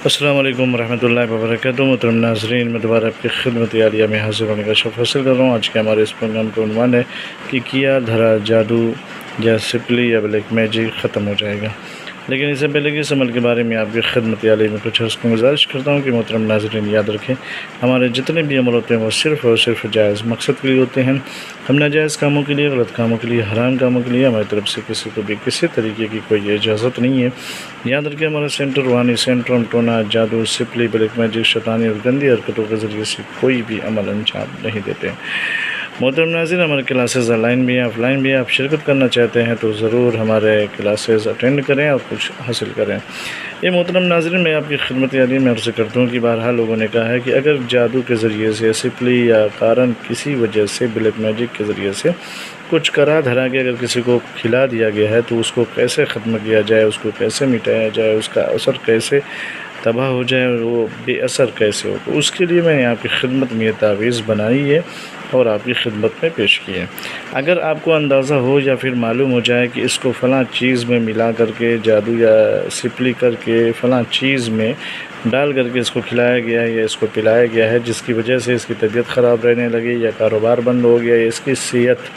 السلام علیکم ورحمۃ اللہ وبرکاتہ۔ محترم ناظرین، میں دوبارہ آپ کی خدمت عالیہ میں حاضر ہونے کا شرف حاصل کر رہا ہوں۔ آج کے ہمارے اس پروگرام کا عنوان ہے کہ کیا دھرا جادو یا سپلی یا بلیک میجک ختم ہو جائے گا۔ لیکن اس سے پہلے کہ اس عمل کے بارے میں آپ کی خدمت عالیہ میں کچھ اس کو گزارش کرتا ہوں کہ محترم ناظرین یاد رکھیں، ہمارے جتنے بھی عمل ہوتے ہیں وہ صرف اور صرف جائز مقصد کے لیے ہوتے ہیں۔ ہم ناجائز کاموں کے لیے، غلط کاموں کے لیے، حرام کاموں کے لیے ہماری طرف سے کسی کو بھی کسی طریقے کی کوئی اجازت نہیں ہے۔ یاد رکھیں، ہمارا سینٹر روحانی سینٹر ٹونا، جادو، سپلی، بلیک میجک، شیطانی اور گندی حرکتوں کے ذریعے سے کوئی بھی عمل انجام نہیں دیتے۔ محترم ناظرین، ہمارے کلاسز آن لائن بھی ہیں، آف لائن بھی ہیں۔ آپ شرکت کرنا چاہتے ہیں تو ضرور ہمارے کلاسز اٹینڈ کریں اور کچھ حاصل کریں۔ یہ محترم ناظرین، میں آپ کی خدمت عالیہ میں عرض کرتا ہوں کہ بہرحال لوگوں نے کہا ہے کہ اگر جادو کے ذریعے سے، سپلی یا قارن کسی وجہ سے، بلیک میجک کے ذریعے سے کچھ کرا دھرا کے اگر کسی کو کھلا دیا گیا ہے تو اس کو کیسے ختم کیا جائے، اس کو کیسے مٹایا جائے، اس کا اثر کیسے تباہ ہو جائے اور وہ بے اثر کیسے ہو۔ تو اس کے لیے میں نے آپ کی خدمت میں یہ تعویذ بنائی ہے اور آپ کی خدمت میں پیش کی ہے۔ اگر آپ کو اندازہ ہو یا پھر معلوم ہو جائے کہ اس کو فلاں چیز میں ملا کر کے، جادو یا سپلی کر کے فلاں چیز میں ڈال کر کے اس کو کھلایا گیا ہے یا اس کو پلایا گیا ہے، جس کی وجہ سے اس کی طبیعت خراب رہنے لگی یا کاروبار بند ہو گیا یا اس کی صحت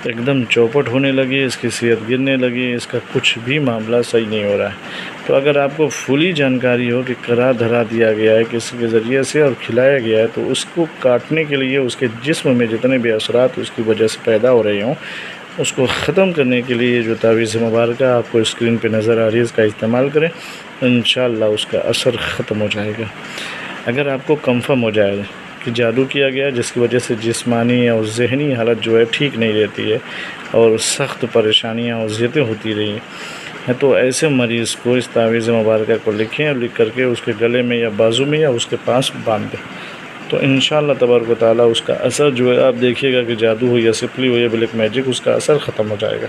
ایک دم چوپٹ ہونے لگی، اس کی صحت گرنے لگی، اس کا کچھ بھی معاملہ صحیح نہیں ہو رہا ہے، تو اگر آپ کو فلی جانکاری ہو کہ کرا دھرا دیا گیا ہے کسی کے ذریعے سے اور کھلایا گیا ہے، تو اس کو کاٹنے کے لیے، اس کے جسم میں جتنے بھی اثرات اس کی وجہ سے پیدا ہو رہے ہوں، اس کو ختم کرنے کے لیے جو تعویذ مبارکہ آپ کو اسکرین پہ نظر آ رہی ہے، اس کا استعمال کریں، انشاءاللہ اس کا اثر ختم ہو جائے گا۔ اگر آپ کو کنفرم ہو جائے کہ جادو کیا گیا جس کی وجہ سے جسمانی اور ذہنی حالت جو ہے ٹھیک نہیں رہتی ہے اور سخت پریشانیاں اور اذیتیں ہوتی رہی ہیں، تو ایسے مریض کو اس تعویذ مبارکہ کو لکھیں اور لکھ کر کے اس کے گلے میں یا بازو میں یا اس کے پاس باندھ دیں، تو انشاءاللہ تبارک و تعالیٰ اس کا اثر جو ہے آپ دیکھیے گا کہ جادو ہو یا سپلی ہو یا بلیک میجک، اس کا اثر ختم ہو جائے گا۔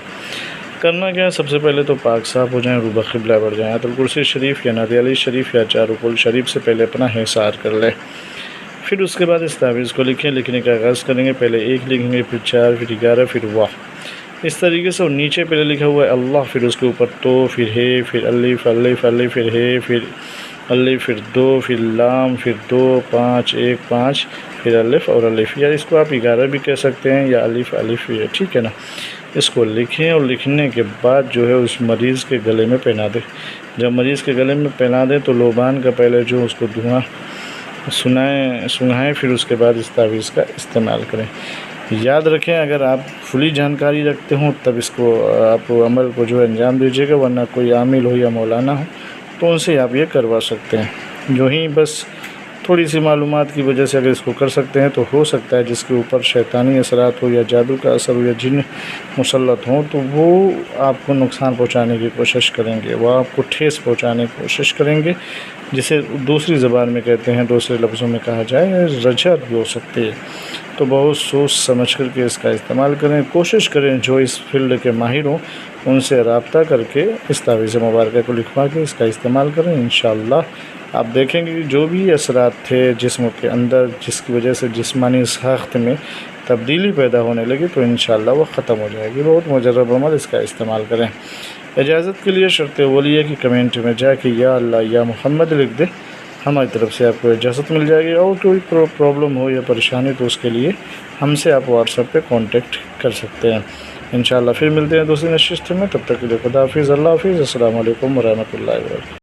کرنا کیا ہے، سب سے پہلے تو پاک صاف ہو جائیں، روبہ قبلہ بڑھ جائیں، آیت الکرسی شریف یا نعت علی شریف یا چار رکوع شریف سے پہلے اپنا حصار کر لیں۔ پھر اس کے بعد اس تعویذ کو لکھیں، لکھنے کا آغاز کریں گے، پہلے 1 لکھیں گے، پھر 4، پھر 11، پھر واہ، اس طریقے سے۔ اور نیچے پہلے لکھا ہوا ہے اللہ، پھر اس کے اوپر تو، پھر ہے، پھر الف الف الف، پھر ہے، پھر الف، پھر 2، پھر لام، پھر 2، 5، 1، 5، پھر الف اور الف، یا اس کو آپ 11 بھی کہہ سکتے ہیں یا الف الف، ٹھیک ہے نا۔ اس کو لکھیں اور لکھنے کے بعد جو ہے اس مریض کے گلے میں پہنا دیں۔ جب مریض کے گلے میں پہنا دیں تو لوبان کا پہلے جو اس کو دھواں سنگھائیں، پھر اس کے بعد اس تعویذ کا استعمال کریں۔ یاد رکھیں، اگر آپ فلی جانکاری رکھتے ہوں تب اس کو آپ عمل کو جو ہے انجام دیجیے گا، ورنہ کوئی عامل ہو یا مولانا ہو تو ان سے آپ یہ کروا سکتے ہیں۔ جو ہی بس تھوڑی سی معلومات کی وجہ سے اگر اس کو کر سکتے ہیں تو ہو سکتا ہے جس کے اوپر شیطانی اثرات ہو یا جادو کا اثر ہو یا جن مسلط ہوں تو وہ آپ کو نقصان پہنچانے کی کوشش کریں گے، وہ آپ کو ٹھیس پہنچانے کی کوشش کریں گے، جسے دوسری زبان میں کہتے ہیں، دوسرے لفظوں میں کہا جائے رجعت بھی ہو سکتی ہے۔ تو بہت سوچ سمجھ کر کے اس کا استعمال کریں، کوشش کریں جو اس فیلڈ کے ماہر ہوں ان سے رابطہ کر کے اس تعویذ مبارکہ کو لکھوا کے اس کا استعمال کریں۔ انشاءاللہ آپ دیکھیں گے کہ جو بھی اثرات تھے جسم کے اندر جس کی وجہ سے جسمانی ساخت میں تبدیلی پیدا ہونے لگی تو انشاءاللہ وہ ختم ہو جائے گی۔ بہت مجرب عمل، اس کا استعمال کریں۔ اجازت کے لیے شرط اولی ہے کہ کمنٹ میں جا کے یا اللہ یا محمد لکھ دیں، ہماری طرف سے آپ کو اجازت مل جائے گی۔ اور کوئی پرابلم ہو یا پریشانی تو اس کے لیے ہم سے آپ واٹس ایپ پہ کانٹیکٹ کر سکتے ہیں۔ انشاءاللہ پھر ملتے ہیں دوسری نشست میں، تب تک کے لیے خدا حافظ، اللہ حافظ، السلام علیکم ورحمۃ اللہ وبرکاتہ۔